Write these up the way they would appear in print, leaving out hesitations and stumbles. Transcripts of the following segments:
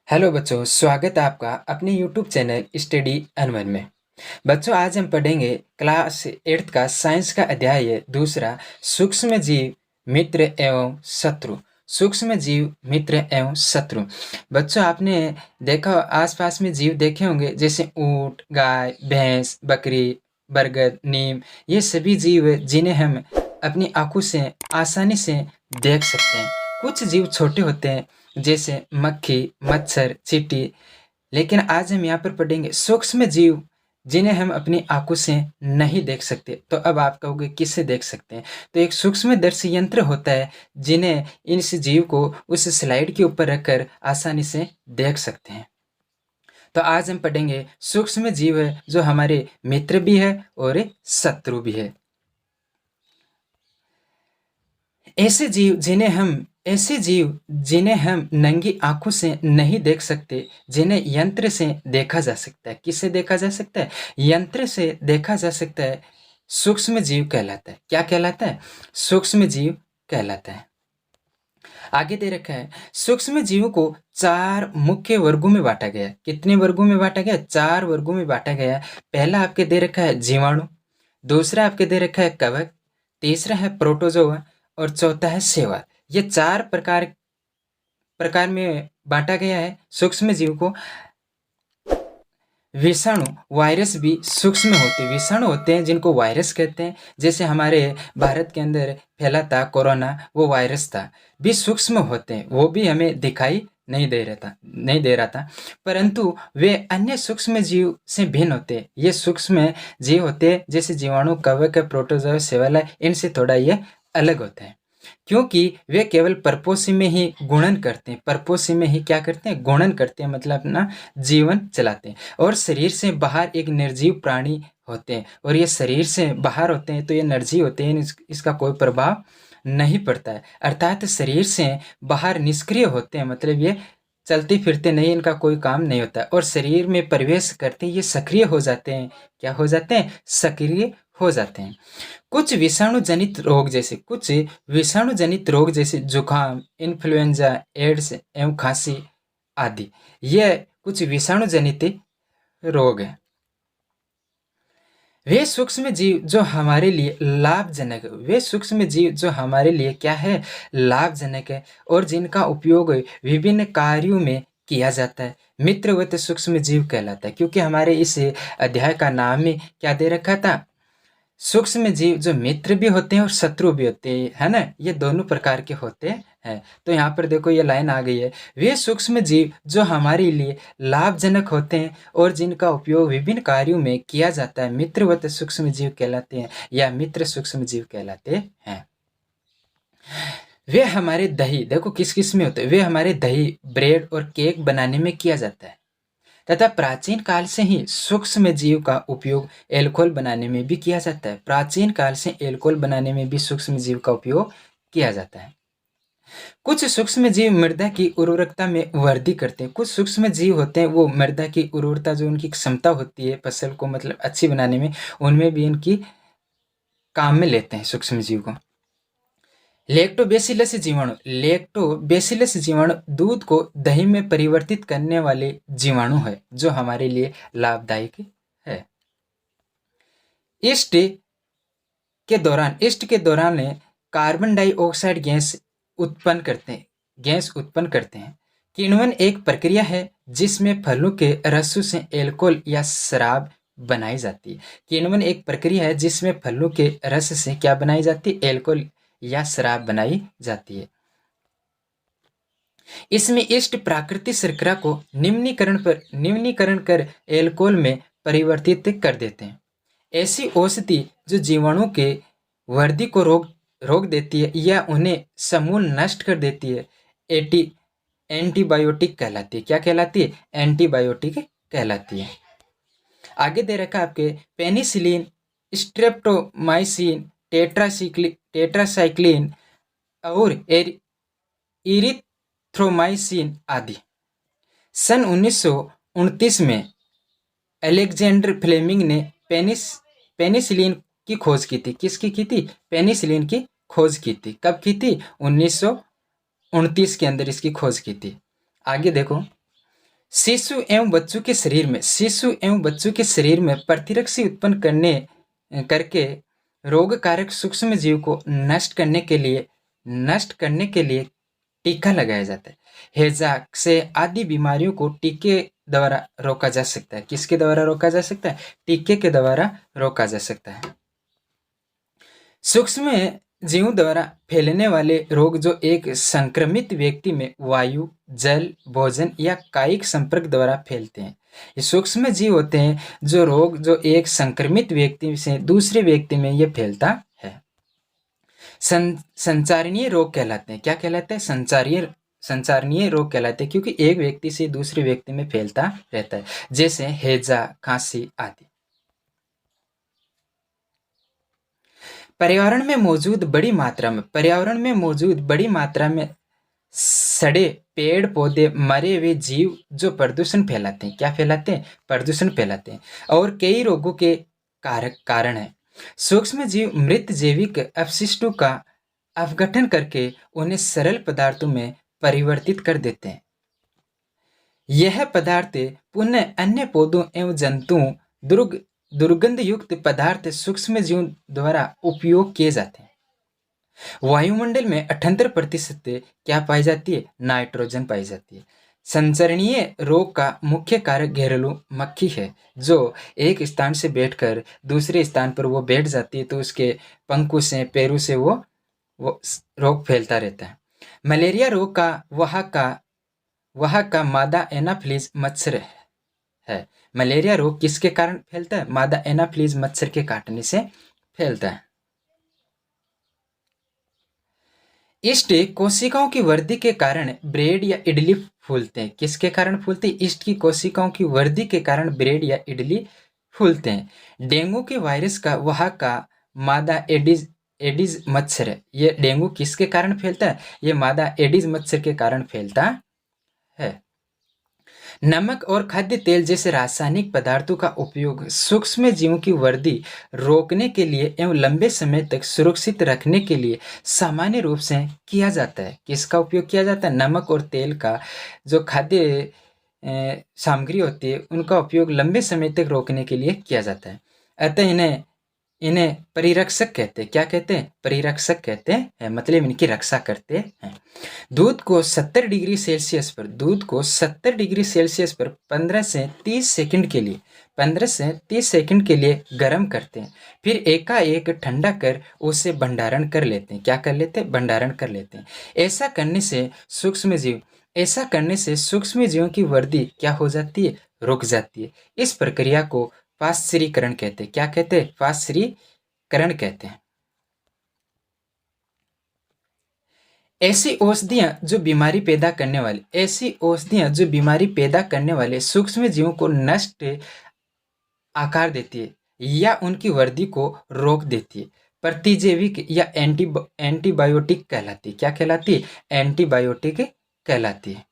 Hello बच्चों, स्वागत है आपका अपने यूट्यूब चैनल स्टडी अनवर में। बच्चों, आज हम पढ़ेंगे क्लास 8 का साइंस का अध्याय है दूसरा, सूक्ष्म जीव मित्र एवं शत्रु। सूक्ष्म जीव मित्र एवं शत्रु। बच्चों, आपने देखा आसपास में जीव देखे होंगे, जैसे ऊंट, गाय, भैंस, बकरी, बरगद, नीम। ये सभी जीव जिन्हें हम अपनी आंखों से आसानी से देख सकते हैं। कुछ जीव छोटे होते हैं, जैसे मक्खी, मच्छर, चींटी। लेकिन आज हम यहाँ पर पढ़ेंगे सूक्ष्म जीव जिन्हें हम अपनी आंखों से नहीं देख सकते। तो अब आप कहोगे किससे देख सकते हैं? तो एक सूक्ष्मदर्शी यंत्र होता है जिन्हें इस जीव को उस स्लाइड के ऊपर रखकर आसानी से देख सकते हैं। तो आज हम पढ़ेंगे सूक्ष्म जीव है जो हमारे मित्र भी है और शत्रु भी है। ऐसे जीव जिन्हें हम नंगी आंखों से नहीं देख सकते, जिन्हें यंत्र से देखा जा सकता है। किससे देखा जा सकता है? यंत्र से देखा जा सकता है। सूक्ष्म जीव कहलाता है। क्या कहलाता है? सूक्ष्म जीव कहलाता है। आगे दे रखा है, सूक्ष्म जीवों को 4 मुख्य वर्गों में बांटा गया। कितने वर्गों में बांटा गया? 4 वर्गों में बांटा गया। पहला आपके दे रखा है जीवाणु, दूसरा आपके दे रखा है कवक, तीसरा है प्रोटोजोआ और चौथा है शैवाल। ये 4 प्रकार में बांटा गया है सूक्ष्म जीव को। विषाणु, वायरस भी सूक्ष्म होते हैं। विषाणु होते हैं जिनको वायरस कहते हैं। जैसे हमारे भारत के अंदर फैला था कोरोना, वो वायरस था, भी सूक्ष्म होते हैं। वो भी हमें दिखाई नहीं दे रहा था, परंतु वे अन्य सूक्ष्म जीव से भिन्न होते हैं। ये सूक्ष्म जीव होते हैं जैसे जीवाणु, कवक, प्रोटोजोआ, शैवाल, इनसे थोड़ा ये अलग होता है, क्योंकि वे केवल परपोषी में ही गुणन करते हैं। परपोषी में ही क्या करते हैं? गुणन करते हैं, मतलब अपना जीवन चलाते हैं। और शरीर से बाहर एक निर्जीव प्राणी होते हैं, और ये शरीर से बाहर होते हैं तो ये निर्जीव होते हैं, इसका कोई प्रभाव नहीं पड़ता है। अर्थात शरीर से बाहर निष्क्रिय होते हैं, मतलब ये चलते फिरते नहीं, इनका कोई काम नहीं होता है। और शरीर में प्रवेश करते ये सक्रिय हो जाते हैं। क्या हो जाते हैं? सक्रिय हो जाते हैं। कुछ विषाणु जनित रोग जैसे जुकाम, इन्फ्लुएंजा, एड्स एवं खांसी आदि, ये कुछ विषाणु जनित रोग हैं। वे सूक्ष्म जीव जो हमारे लिए लाभजनक है, वे सूक्ष्म जीव जो हमारे लिए क्या है? लाभजनक है, और जिनका उपयोग विभिन्न कार्यों में किया जाता है। मित्रवत सूक्ष्म जीव कहलाता है, क्योंकि हमारे इस अध्याय का नाम ही क्या दे रखा था? सूक्ष्म जीव जो मित्र भी होते हैं और शत्रु भी होते हैं, है ना? ये दोनों प्रकार के होते हैं। तो यहाँ पर देखो ये लाइन आ गई है, वे सूक्ष्म जीव जो हमारे लिए लाभजनक होते हैं और जिनका उपयोग विभिन्न कार्यों में किया जाता है, मित्रवत सूक्ष्म जीव कहलाते हैं या मित्र सूक्ष्म जीव कहलाते हैं। वे हमारे दही, देखो किस किस में होते हैं? वे हमारे दही, ब्रेड और केक बनाने में किया जाता है, तथा प्राचीन काल से ही सूक्ष्म जीव का उपयोग एल्कोहल बनाने में भी किया जाता है। प्राचीन काल से एल्कोहल बनाने में भी सूक्ष्म जीव का उपयोग किया जाता है। कुछ सूक्ष्म जीव मृदा की उर्वरकता में वृद्धि करते हैं। कुछ सूक्ष्म जीव होते हैं वो मृदा की उर्वरता, जो उनकी क्षमता होती है फसल को मतलब अच्छी बनाने में, उनमें भी इनकी काम में लेते हैं सूक्ष्म जीव को। लेक्टोबेसिलस जीवाणु दूध को दही में परिवर्तित करने वाले जीवाणु है, जो हमारे लिए लाभदायक है। ईस्ट के दौरान कार्बन डाइऑक्साइड गैस उत्पन्न करते हैं। किण्वन एक प्रक्रिया है जिसमें फलों के रसों से एल्कोहल या शराब बनाई जाती है। किण्वन एक प्रक्रिया है जिसमें फलों के रस से क्या बनाई जाती है? एल्कोहल या शराब बनाई जाती है। इसमें ईस्ट प्राकृतिक शर्करा को निम्नीकरण कर एल्कोहल में परिवर्तित कर देते हैं। ऐसी औषधि जो जीवाणु के वृद्धि को रोक देती है या उन्हें समूल नष्ट कर देती है, एंटीबायोटिक कहलाती है। क्या कहलाती है? एंटीबायोटिक कहलाती है। आगे दे रखा आपके पेनिसिलिन, स्ट्रेप्टोमाइसिन, टेट्रासाइक्लिन और इरिथ्रोमाइसिन आदि। सन 1929 में अलेक्जेंडर फ्लेमिंग ने पेनिसिलिन की खोज की थी। किसकी की थी? पेनिसिलिन की खोज की थी। कब की थी? 1929 के अंदर इसकी खोज की थी। आगे देखो, शिशु एवं बच्चों के शरीर में प्रतिरक्षी उत्पन्न करके रोगकारक सूक्ष्म जीव को नष्ट करने के लिए टीका लगाया जाता है। हैजा से आदि बीमारियों को टीके द्वारा रोका जा सकता है। किसके द्वारा रोका जा सकता है? टीके के द्वारा रोका जा सकता है। सूक्ष्म जीवों द्वारा फैलने वाले रोग जो एक संक्रमित व्यक्ति में वायु, जल, भोजन या कायिक संपर्क द्वारा फैलते हैं। ये सूक्ष्म जीव होते हैं जो रोग जो एक संक्रमित व्यक्ति से दूसरे व्यक्ति में ये फैलता है। संचारणीय रोग कहलाते हैं। क्या कहलाते हैं? संचारणीय रोग कहलाते हैं, क्योंकि एक व्यक्ति से दूसरे व्यक्ति में फैलता रहता है, जैसे हैजा, खांसी आदि। पर्यावरण में मौजूद बड़ी मात्रा में सड़े पेड़ पौधे, मरे हुए जीव जो प्रदूषण फैलाते हैं। क्या फैलाते हैं? प्रदूषण फैलाते हैं और कई रोगों के कारण है। सूक्ष्म जीव मृत जैविक अपशिष्टों का अपघटन करके उन्हें सरल पदार्थों में परिवर्तित कर देते हैं। यह पदार्थ पुनः अन्य पौधों एवं जंतुओं दुर्गंध युक्त पदार्थ सूक्ष्म जीवों द्वारा उपयोग किए जाते हैं। वायुमंडल में 78% क्या पाई जाती है? नाइट्रोजन पाई जाती है। संचरणीय रोग का मुख्य कारक घरेलू मक्खी है, जो एक स्थान से बैठकर दूसरे स्थान पर वो बैठ जाती है, तो उसके पंखों से, पैरों से वो रोग फैलता रहता है। मलेरिया रोग का वह का मादा एनाफिलीज मच्छर है। मलेरिया रोग किसके कारण फैलता है? मादा एनाफिलीज मच्छर के काटने से फैलता है। ईस्ट कोशिकाओं की वृद्धि के कारण ब्रेड या इडली फूलते हैं। किसके कारण फूलते हैं? ईस्ट की कोशिकाओं की वृद्धि के कारण ब्रेड या इडली फूलते हैं। डेंगू के वायरस का वह का मादा एडिज मच्छर है। ये डेंगू किसके कारण फैलता है? ये मादा एडिज मच्छर के कारण फैलता है। नमक और खाद्य तेल जैसे रासायनिक पदार्थों का उपयोग सूक्ष्म जीवों की वृद्धि रोकने के लिए एवं लंबे समय तक सुरक्षित रखने के लिए सामान्य रूप से किया जाता है। किसका उपयोग किया जाता है? नमक और तेल का, जो खाद्य सामग्री होती है, उनका उपयोग लंबे समय तक रोकने के लिए किया जाता है। अतः इन्हें परिरक्षक कहते हैं। क्या कहते हैं? परिरक्षक कहते हैं, मतलब इनकी रक्षा करते हैं। दूध को 70 डिग्री सेल्सियस पर 15 से 30 सेकंड के लिए गर्म करते हैं, फिर एकाएक ठंडा कर उसे भंडारण कर लेते हैं। क्या कर लेते हैं? भंडारण कर लेते हैं। ऐसा करने से सूक्ष्म जीवों की वृद्धि क्या हो जाती है? रुक जाती है। इस प्रक्रिया को पाश्चरीकरण कहते हैं। क्या कहते हैं? पाश्चरीकरण कहते हैं। ऐसी औषधियां जो बीमारी पैदा करने वाले सूक्ष्म जीवों को नष्ट आकार देती है या उनकी वृद्धि को रोक देती है, प्रतिजैविक या एंटीबायोटिक कहलाती है। क्या कहलाती है? एंटीबायोटिक कहलाती है।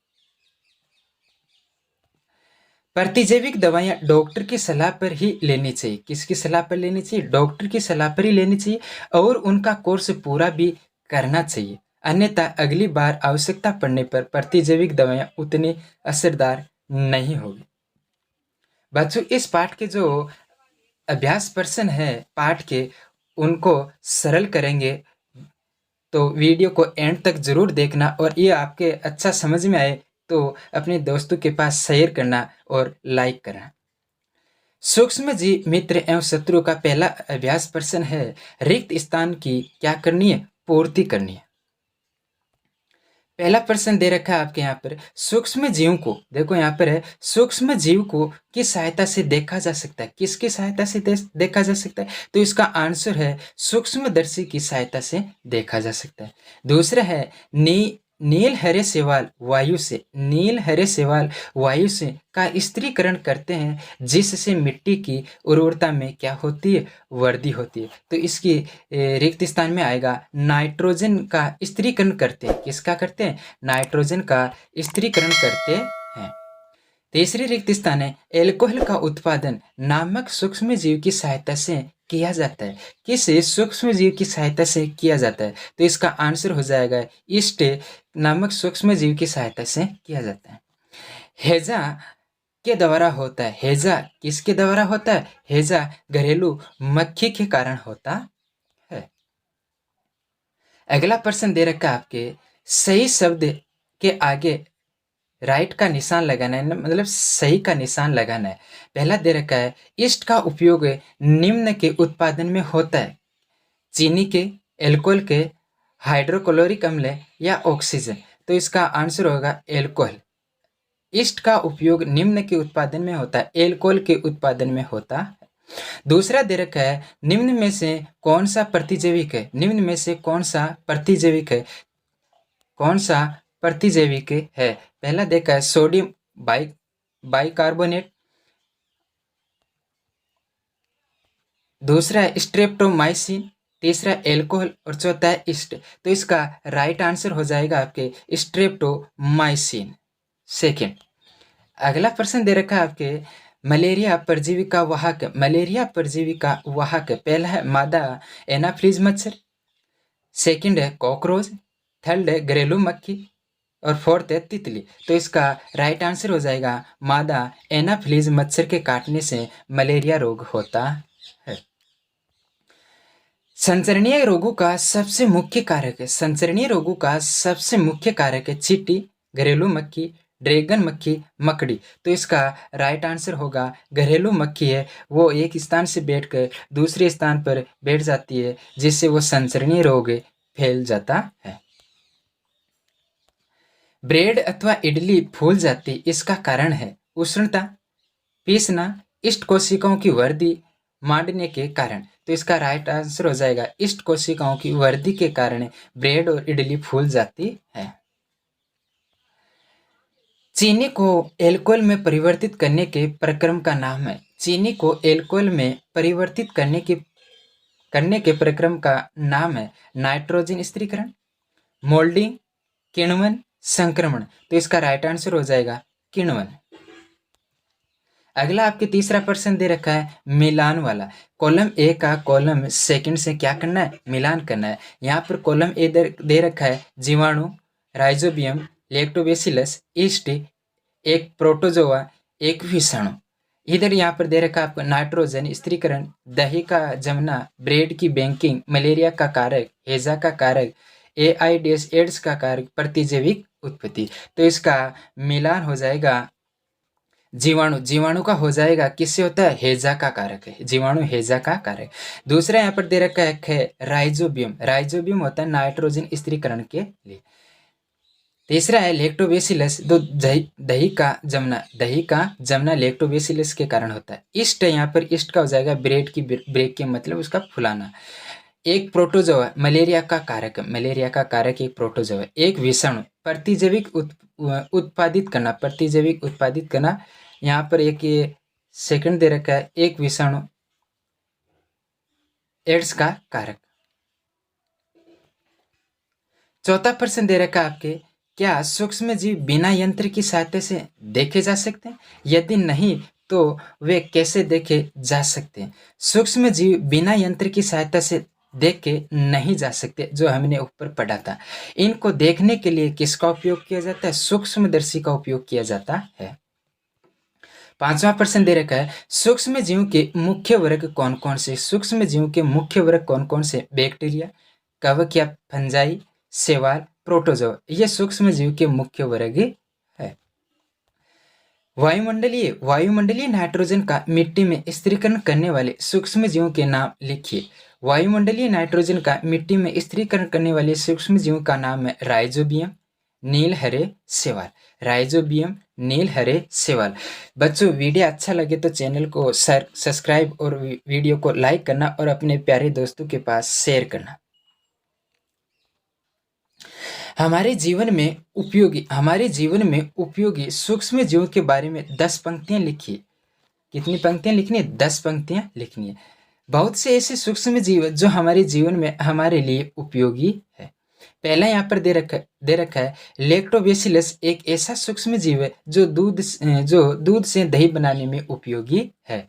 प्रतिजैविक दवाइयाँ डॉक्टर की सलाह पर ही लेनी चाहिए। किसकी सलाह पर लेनी चाहिए? डॉक्टर की सलाह पर ही लेनी चाहिए और उनका कोर्स पूरा भी करना चाहिए, अन्यथा अगली बार आवश्यकता पड़ने पर प्रतिजैविक दवाइयाँ उतनी असरदार नहीं होगी। बच्चों, इस पाठ के जो अभ्यास प्रश्न है पाठ के, उनको सरल करेंगे, तो वीडियो को एंड तक जरूर देखना और ये आपके अच्छा समझ में आए तो अपने दोस्तों के पास शेयर करना और लाइक करना। सूक्ष्म जीव मित्र एवं शत्रु का पहला अभ्यास प्रश्न है, रिक्त स्थान की क्या करनी है? पूर्ति करनी है। पहला प्रश्न दे रखा है आपके यहाँ पर, सूक्ष्म जीव को, देखो यहाँ पर है, सूक्ष्म जीव को किस सहायता से देखा जा सकता है? किसकी सहायता से देखा जा सकता है? तो इसका आंसर है सूक्ष्मदर्शी की सहायता से देखा जा सकता है। दूसरा है नील हरे शैवाल वायु से का स्त्रीकरण करते हैं, जिससे मिट्टी की उर्वरता में क्या होती है? वृद्धि होती है। तो इसकी रिक्त स्थान में आएगा नाइट्रोजन का स्त्रीकरण करते हैं। किसका करते हैं? नाइट्रोजन का स्त्रीकरण करते हैं। तीसरी रिक्त स्थान है एल्कोहल का उत्पादन नामक सूक्ष्म जीव की सहायता से किया जाता है। किस सूक्ष्म जीव की सहायता से किया जाता है? तो इसका आंसर हो जाएगा ईस्ट नामक सूक्ष्म जीव की सहायता से किया जाता है। हैजा के द्वारा होता है। हैजा किसके द्वारा होता है? हैजा घरेलू मक्खी के कारण होता है। अगला प्रश्न दे रखा है आपके, सही शब्द के आगे राइट का निशान लगाना है, मतलब सही का निशान लगाना है। पहला दे रखा है, ईस्ट का उपयोग निम्न के उत्पादन में होता है, चीनी के, एल्कोहल के, हाइड्रोक्लोरिक अम्ल या ऑक्सीजन। तो इसका आंसर होगा एल्कोहल। ईस्ट का उपयोग निम्न के उत्पादन में होता है, एल्कोहल के उत्पादन में होता है। दूसरा दे रखा है, निम्न में से कौन सा प्रतिजैविक है? निम्न में से कौन सा प्रतिजैविक है? कौन सा प्रतिजैविक है? पहला देखा है सोडियम बाइकार्बोनेट, दूसरा है स्ट्रेप्टोमाइसिन, तीसरा एल्कोहल और चौथा है ईस्ट। तो इसका राइट आंसर हो जाएगा आपके स्ट्रेप्टोमाइसिन। सेकेंड, अगला प्रश्न दे रखा है आपके, मलेरिया परजीवी का वाहक। मलेरिया परजीवी का वाहक पहला है मादा एनाफ्लीज मच्छर, सेकंड है कॉकरोच, थर्ड है घरेलू मक्खी और फोर्थ है तितली। तो इसका राइट आंसर हो जाएगा मादा एनाफ्लीज मच्छर के काटने से मलेरिया रोग होता है। संचरणीय रोगों का सबसे मुख्य कारक है, संचरणीय रोगों का सबसे मुख्य कारक है चींटी, घरेलू मक्खी, ड्रैगन मक्खी, मकड़ी। तो इसका राइट आंसर होगा घरेलू मक्खी है। वो एक स्थान से बैठकर दूसरे स्थान पर बैठ जाती है, जिससे वो संचरणीय रोग फैल जाता है। ब्रेड अथवा इडली फूल जाती, इसका कारण है उष्णता, पीसना, इष्ट कोशिकाओं की वृद्धि, मांडने के कारण। तो इसका राइट आंसर हो जाएगा इष्ट कोशिकाओं की वृद्धि के कारण ब्रेड और इडली फूल जाती है। चीनी को एल्कोहल में परिवर्तित करने के प्रक्रम का नाम है। चीनी को एल्कोहल में परिवर्तित करने के प्रक्रम का नाम है नाइट्रोजन स्थिरीकरण, मोल्डिंग, किण्वन, संक्रमण। तो इसका राइट आंसर हो जाएगा किण्वन। अगला आपके तीसरा प्रश्न दे रखा है मिलान वाला। कॉलम ए का कॉलम सेकंड से क्या करना है? मिलान करना है। यहाँ पर कॉलम ए दे रखा है जीवाणु, राइजोबियम, लैक्टोबैसिलस, ईस्ट, एक प्रोटोजोआ, एक विषाणु। इधर यहाँ पर दे रखा है आपको नाइट्रोजन स्थिरीकरण, दही का जमना, ब्रेड की बेकिंग, मलेरिया का कारक, हैजा का कारक, एड्स का कारक, प्रतिजैविक उत्पत्ति। तो इसका मिलान हो जाएगा जीवाणु। जीवाणु का हो जाएगा किससे होता है? हैजा का कारक है, जीवाणु हैजा का कारक। दूसरा यहाँ पर दे रखा है राइजोबियम। राइजोबियम होता है नाइट्रोजन स्थिरीकरण के लिए। तीसरा है लैक्टोबैसिलस, तो दही का जमना लैक्टोबैसिलस के कारण होता है। ईस्ट यहाँ पर ईस्ट का हो जाएगा ब्रेड की ब्रेक के मतलब उसका फुलाना। एक प्रोटोजोआ मलेरिया का कारक, मलेरिया का कारक एक प्रोटोजोआ। एक विषाणु प्रतिजैविक उत्पादित करना। यहाँ पर एक ये सेकंड दे रखा है, एक विषाणु एड्स का कारक। चौथा प्रश्न दे रखा है आपके, क्या सूक्ष्म जीव बिना यंत्र की सहायता से देखे जा सकते हैं? यदि नहीं तो वे कैसे देखे जा सकते हैं? सूक्ष्म जीव बिना यंत्र की सहायता से देखे नहीं जा सकते, जो हमने ऊपर पढ़ा था। इनको देखने के लिए किसका उपयोग किया जाता है? सूक्ष्मदर्शी का उपयोग किया जाता है। पांचवा प्रश्न दे रखा है, सूक्ष्म जीव के मुख्य वर्ग कौन कौन से? सूक्ष्म जीव के मुख्य वर्ग कौन कौन से? बैक्टीरिया, कवक या फंजाई, शैवाल, प्रोटोजोआ। ये सूक्ष्म जीव के मुख्य वर्ग है। वायुमंडलीय नाइट्रोजन का मिट्टी में स्थिरीकरण करने वाले सूक्ष्म जीवों के नाम लिखिए। वायुमंडलीय नाइट्रोजन का मिट्टी में स्थिरीकरण करने वाले सूक्ष्म जीवों का नाम है राइजोबियम, नील हरे शैवाल। राइजोबियम, नील हरे शैवाल। बच्चों, वीडियो अच्छा लगे तो चैनल को सब्सक्राइब और वीडियो को लाइक करना और अपने प्यारे दोस्तों के पास शेयर करना। हमारे जीवन में उपयोगी सूक्ष्म जीवों के बारे में 10 पंक्तियां लिखिए। कितनी पंक्तियां लिखनी है? 10 पंक्तियां लिखनी है। बहुत से ऐसे सूक्ष्म जीव जो हमारे जीवन में हमारे लिए उपयोगी है। पहला यहाँ पर दे रखा है लैक्टोबैसिलस, एक ऐसा सूक्ष्म जीव है जो दूध से दही बनाने में उपयोगी है।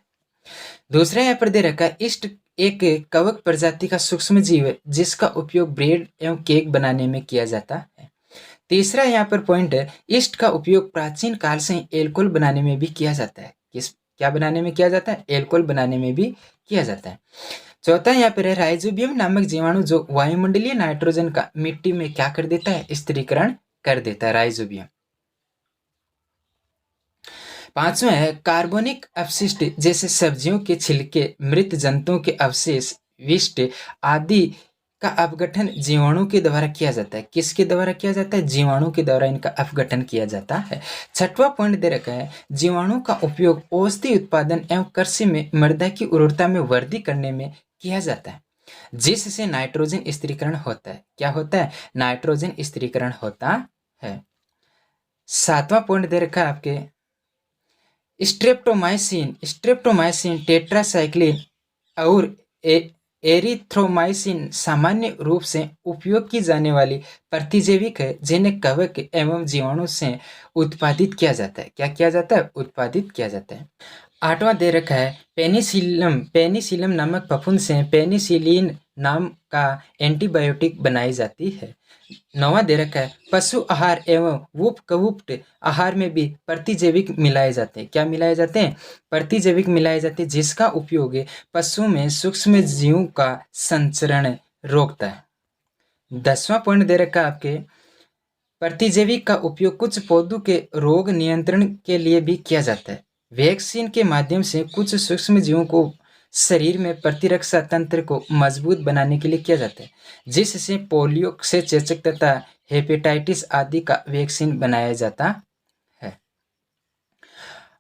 दूसरा यहाँ पर दे रखा है ईस्ट, एक कवक प्रजाति का सूक्ष्म जीव है जिसका उपयोग ब्रेड एवं केक बनाने में किया जाता है। तीसरा यहाँ पर पॉइंट है, ईस्ट का उपयोग प्राचीन काल से ही एल्कोहल बनाने में भी किया जाता है। क्या बनाने में किया जाता है? एल्कोहल बनाने में भी किया जाता है। चौथा यहाँ पर है, राइजोबियम नामक जीवाणु जो वायुमंडलीय नाइट्रोजन का मिट्टी में क्या कर देता है? स्थिरीकरण कर देता है राइजोबियम। पांचवा है, कार्बनिक अपशिष्ट जैसे सब्जियों के छिलके, मृत जंतुओं के अवशेष, विष्ट आदि का अपघटन जीवाणु के द्वारा किया जाता है। किसके द्वारा किया जाता है? जीवाणु के द्वारा इनका अपघटन किया जाता है। छठवां पॉइंट दे रखा है, जीवाणु का उपयोग औषधि उत्पादन एवं कृषि में मृदा की उर्वरता में वृद्धि करने में किया जाता है, जिससे नाइट्रोजन स्थिरीकरण होता है। क्या होता है? नाइट्रोजन स्थिरीकरण होता है। सातवां पॉइंट दे रखा है आपके, स्ट्रेप्टोमाइसिन, टेट्रासाइक्लिन और एरिथ्रोमाइसिन सामान्य रूप से उपयोग की जाने वाली प्रतिजैविक है, जिन्हें कवक एवं जीवाणु से उत्पादित किया जाता है। क्या किया जाता है? उत्पादित किया जाता है। आठवां दे रखा है, पेनिसिलम नामक फफूंद से पेनिसिलिन नाम का एंटीबायोटिक बनाई जाती है। नौवां दे रखा है, पशु आहार एवं वुपकवुप्ट आहार में भी प्रतिजैविक मिलाए जाते हैं। क्या मिलाए जाते हैं? प्रतिजैविक मिलाए जाते हैं, जिसका उपयोग पशुओं में सूक्ष्म जीवों का संचरण रोकता है। 10वां पॉइंट दे रखा है आपके, प्रतिजैविक का उपयोग कुछ पौधों के रोग नियंत्रण के लिए भी किया जाता है। वैक्सीन के माध्यम से कुछ सूक्ष्म जीवों को शरीर में प्रतिरक्षा तंत्र को मजबूत बनाने के लिए किया जाता है, जिससे पोलियो से चेचक तथा हेपेटाइटिस आदि का वैक्सीन बनाया जाता है।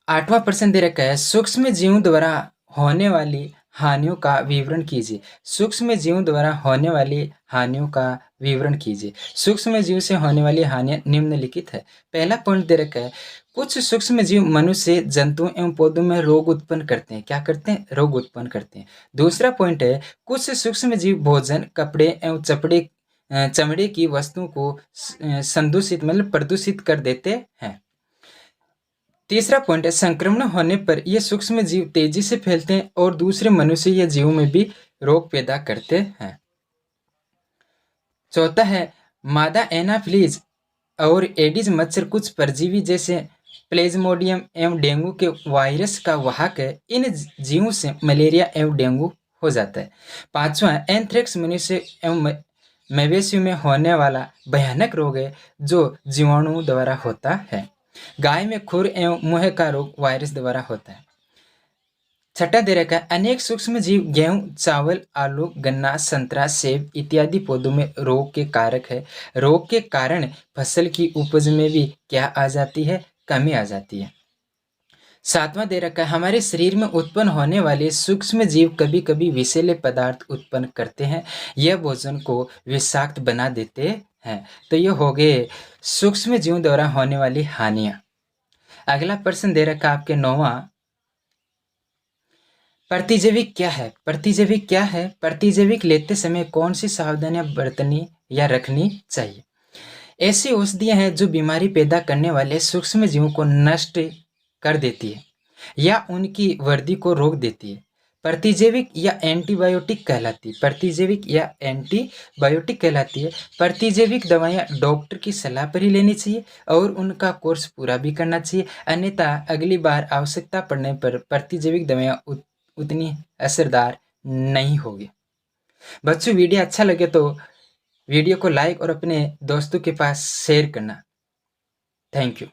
8वां प्रश्न दे रखा है, सूक्ष्म जीवों द्वारा होने वाली हानियों का विवरण कीजिए। सूक्ष्म जीवों द्वारा होने वाली हानियों का विवरण कीजिए। सूक्ष्म जीव से होने वाली हानियां निम्नलिखित है। पहला पॉइंट दे रखा है, कुछ सूक्ष्म जीव मनुष्य, जंतुओं एवं पौधों में रोग उत्पन्न करते हैं। क्या करते हैं? रोग उत्पन्न करते हैं। दूसरा पॉइंट है, कुछ सूक्ष्म जीव भोजन, कपड़े एवं चमड़े की वस्तुओं को संदूषित मतलब प्रदूषित कर देते हैं। तीसरा पॉइंट है, संक्रमण होने पर ये सूक्ष्म जीव तेजी से फैलते हैं और दूसरे मनुष्य या जीवों में भी रोग पैदा करते हैं। चौथा है, मादा एनाफिलीज और एडिज मच्छर कुछ परजीवी जैसे प्लेज्मोडियम एवं डेंगू के वायरस का वाहक है। इन जीवों से मलेरिया एवं डेंगू हो जाता है। पांचवा, एंथ्रेक्स मनुष्य एवं मवेशियों में होने वाला भयानक रोग है, जो जीवाणु द्वारा होता है। गाय में खुर एवं मुंह का रोग वायरस द्वारा होता है। छठा दे रखा है, अनेक सूक्ष्म जीव गेहूं, चावल, आलू, गन्ना, संतरा, सेब इत्यादि पौधों में रोग के कारक है। रोग के कारण फसल की उपज में भी क्या आ जाती है? कमी आ जाती है। सातवां दे रखा है, हमारे शरीर में उत्पन्न होने वाले सूक्ष्म जीव कभी कभी विषैले पदार्थ उत्पन्न करते हैं। यह भोजन को विषाक्त बना देते हैं। तो ये हो गए सूक्ष्म जीवों द्वारा होने वाली हानियां। अगला प्रश्न दे रखा आपके 9वां, प्रतिजैविक क्या है? प्रतिजैविक क्या है? प्रतिजैविक लेते समय कौन सी सावधानियां बरतनी या रखनी चाहिए? ऐसी औषधियां हैं जो बीमारी पैदा करने वाले सूक्ष्म जीवों को नष्ट कर देती है या उनकी वृद्धि को रोक देती है। प्रतिजैविक या एंटीबायोटिक कहलाती है। प्रतिजैविक या एंटीबायोटिक कहलाती है। प्रतिजैविक दवाइयाँ डॉक्टर की सलाह पर ही लेनी चाहिए और उनका कोर्स पूरा भी करना चाहिए, अन्यथा अगली बार आवश्यकता पड़ने पर प्रतिजैविक दवाइयाँ उतनी असरदार नहीं होगी। बच्चों, वीडियो अच्छा लगे तो वीडियो को लाइक और अपने दोस्तों के पास शेयर करना। Thank you.